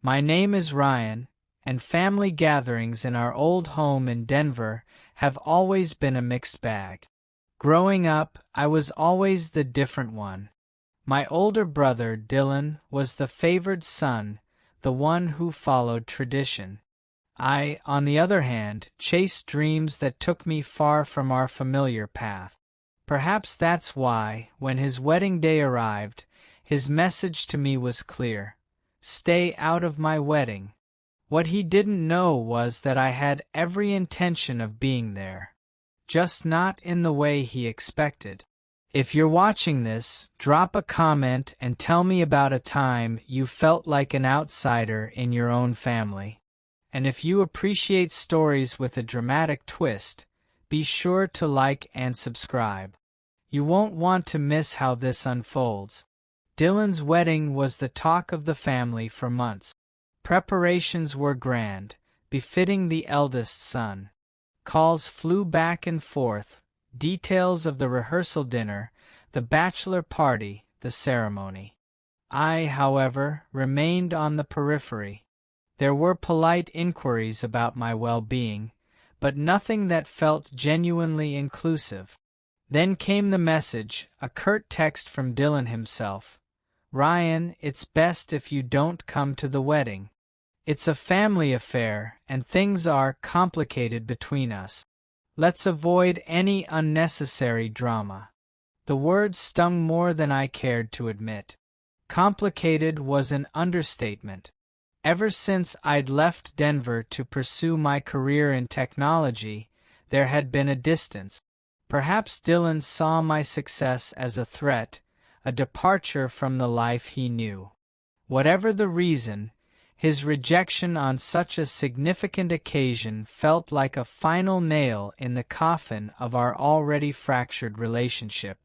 My name is Ryan, and family gatherings in our old home in Denver have always been a mixed bag. Growing up, I was always the different one. My older brother, Dylan, was the favored son, the one who followed tradition. I, on the other hand, chased dreams that took me far from our familiar path. Perhaps that's why, when his wedding day arrived, his message to me was clear: stay out of my wedding. What he didn't know was that I had every intention of being there, just not in the way he expected. If you're watching this, drop a comment and tell me about a time you felt like an outsider in your own family. And if you appreciate stories with a dramatic twist, be sure to like and subscribe. You won't want to miss how this unfolds. Dylan's wedding was the talk of the family for months. Preparations were grand, befitting the eldest son. Calls flew back and forth, details of the rehearsal dinner, the bachelor party, the ceremony. I, however, remained on the periphery. There were polite inquiries about my well-being, but nothing that felt genuinely inclusive. Then came the message, a curt text from Dylan himself. "Ryan, it's best if you don't come to the wedding. It's a family affair, and things are complicated between us. Let's avoid any unnecessary drama." The words stung more than I cared to admit. Complicated was an understatement. Ever since I'd left Denver to pursue my career in technology, there had been a distance. Perhaps Dylan saw my success as a threat, a departure from the life he knew. Whatever the reason, his rejection on such a significant occasion felt like a final nail in the coffin of our already fractured relationship.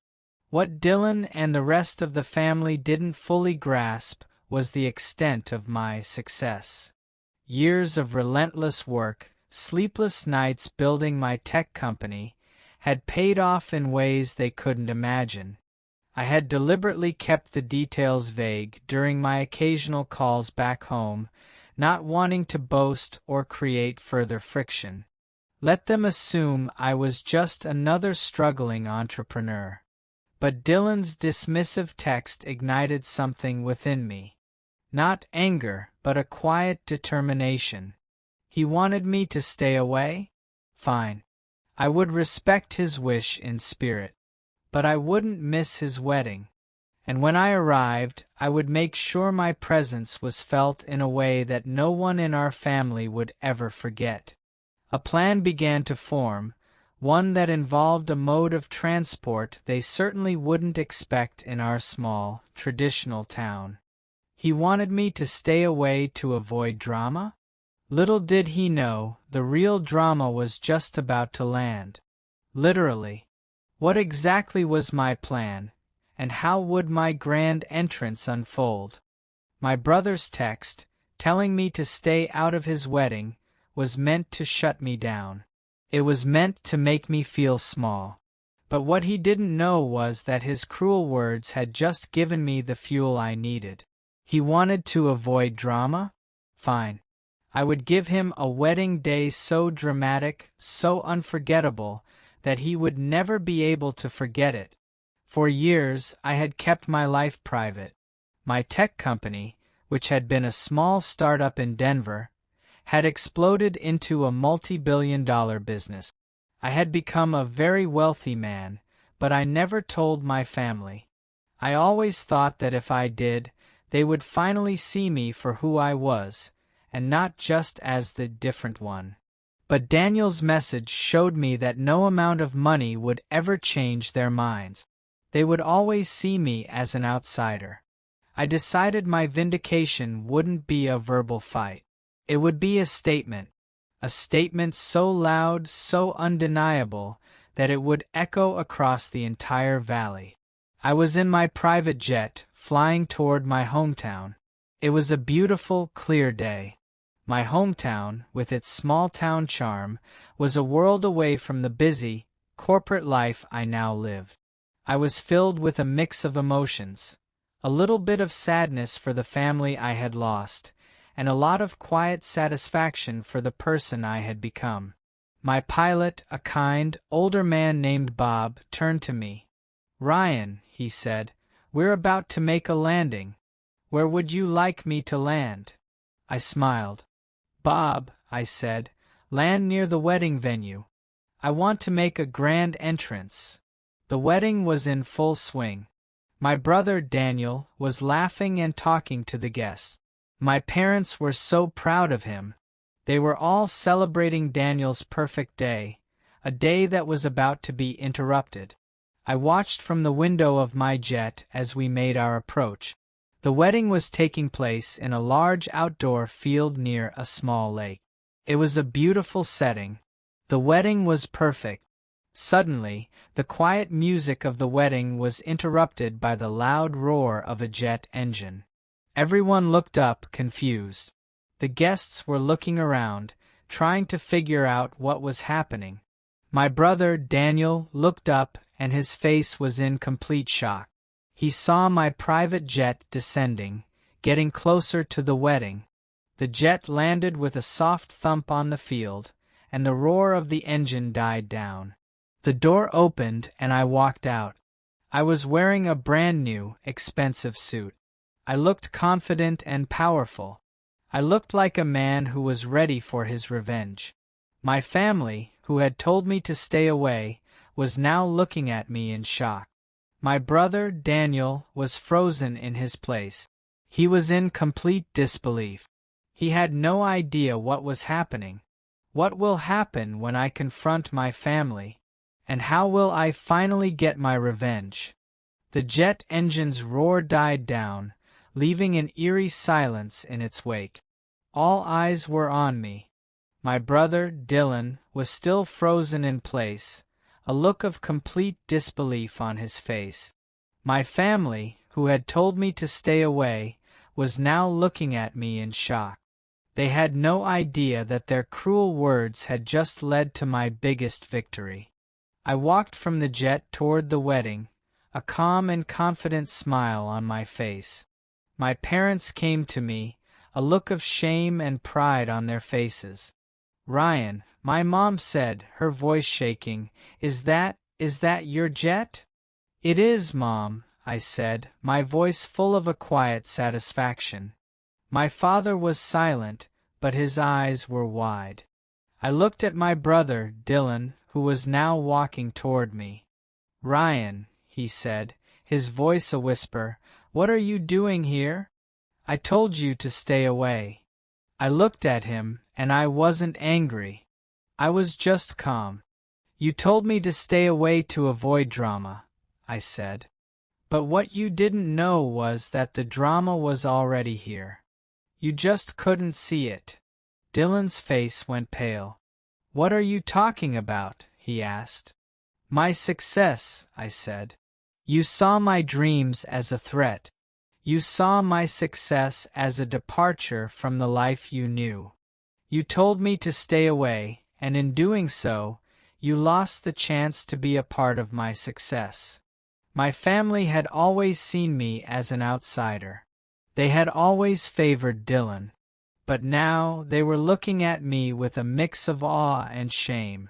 What Dylan and the rest of the family didn't fully grasp was the extent of my success. Years of relentless work, sleepless nights building my tech company, had paid off in ways they couldn't imagine. I had deliberately kept the details vague during my occasional calls back home, not wanting to boast or create further friction. Let them assume I was just another struggling entrepreneur. But Dylan's dismissive text ignited something within me. Not anger, but a quiet determination. He wanted me to stay away? Fine. I would respect his wish in spirit. But I wouldn't miss his wedding. And when I arrived, I would make sure my presence was felt in a way that no one in our family would ever forget. A plan began to form, one that involved a mode of transport they certainly wouldn't expect in our small, traditional town. He wanted me to stay away to avoid drama? Little did he know, the real drama was just about to land. Literally. What exactly was my plan, and how would my grand entrance unfold? My brother's text, telling me to stay out of his wedding, was meant to shut me down. It was meant to make me feel small. But what he didn't know was that his cruel words had just given me the fuel I needed. He wanted to avoid drama? Fine. I would give him a wedding day so dramatic, so unforgettable, that he would never be able to forget it. For years, I had kept my life private. My tech company, which had been a small startup in Denver, had exploded into a multi-billion-dollar business. I had become a very wealthy man, but I never told my family. I always thought that if I did, they would finally see me for who I was, and not just as the different one. But Daniel's message showed me that no amount of money would ever change their minds. They would always see me as an outsider. I decided my vindication wouldn't be a verbal fight. It would be a statement so loud, so undeniable, that it would echo across the entire valley. I was in my private jet, flying toward my hometown. It was a beautiful, clear day. My hometown, with its small-town charm, was a world away from the busy, corporate life I now live. I was filled with a mix of emotions, a little bit of sadness for the family I had lost, and a lot of quiet satisfaction for the person I had become. My pilot, a kind, older man named Bob, turned to me. "Ryan," he said, "we're about to make a landing. Where would you like me to land?" I smiled. "Bob," I said, "land near the wedding venue. I want to make a grand entrance." The wedding was in full swing. My brother Daniel was laughing and talking to the guests. My parents were so proud of him. They were all celebrating Daniel's perfect day, a day that was about to be interrupted. I watched from the window of my jet as we made our approach. The wedding was taking place in a large outdoor field near a small lake. It was a beautiful setting. The wedding was perfect. Suddenly, the quiet music of the wedding was interrupted by the loud roar of a jet engine. Everyone looked up, confused. The guests were looking around, trying to figure out what was happening. My brother, Daniel, looked up, and his face was in complete shock. He saw my private jet descending, getting closer to the wedding. The jet landed with a soft thump on the field, and the roar of the engine died down. The door opened, and I walked out. I was wearing a brand-new, expensive suit. I looked confident and powerful. I looked like a man who was ready for his revenge. My family, who had told me to stay away, was now looking at me in shock. My brother, Daniel, was frozen in his place. He was in complete disbelief. He had no idea what was happening. What will happen when I confront my family? And how will I finally get my revenge? The jet engine's roar died down, leaving an eerie silence in its wake. All eyes were on me. My brother, Dylan, was still frozen in place, a look of complete disbelief on his face. My family, who had told me to stay away, was now looking at me in shock. They had no idea that their cruel words had just led to my biggest victory. I walked from the jet toward the wedding, a calm and confident smile on my face. My parents came to me, a look of shame and pride on their faces. "Ryan," my mom said, her voice shaking, is that your jet?" "It is, Mom," I said, my voice full of a quiet satisfaction. My father was silent, but his eyes were wide. I looked at my brother, Dylan, who was now walking toward me. "Ryan," he said, his voice a whisper, "what are you doing here? I told you to stay away." I looked at him, and I wasn't angry. I was just calm. "You told me to stay away to avoid drama," I said. "But what you didn't know was that the drama was already here. You just couldn't see it." Dylan's face went pale. "What are you talking about?" he asked. "My success," I said. "You saw my dreams as a threat. You saw my success as a departure from the life you knew. You told me to stay away, and in doing so, you lost the chance to be a part of my success. My family had always seen me as an outsider. They had always favored Dylan. But now they were looking at me with a mix of awe and shame.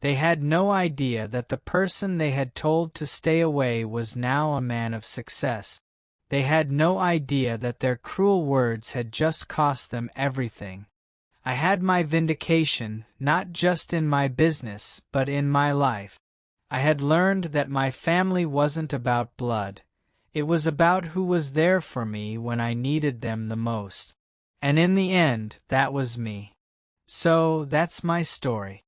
They had no idea that the person they had told to stay away was now a man of success. They had no idea that their cruel words had just cost them everything. I had my vindication, not just in my business, but in my life. I had learned that my family wasn't about blood. It was about who was there for me when I needed them the most. And in the end, that was me. So, that's my story.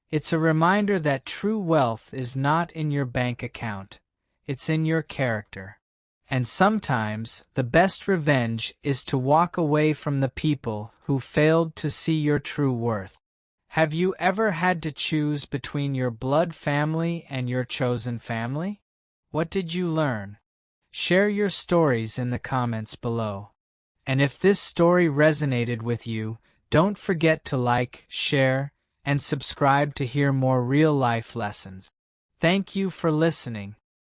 It's a reminder that true wealth is not in your bank account. It's in your character. And sometimes, the best revenge is to walk away from the people who failed to see your true worth. Have you ever had to choose between your blood family and your chosen family? What did you learn? Share your stories in the comments below. And if this story resonated with you, don't forget to like, share, and subscribe to hear more real-life lessons. Thank you for listening.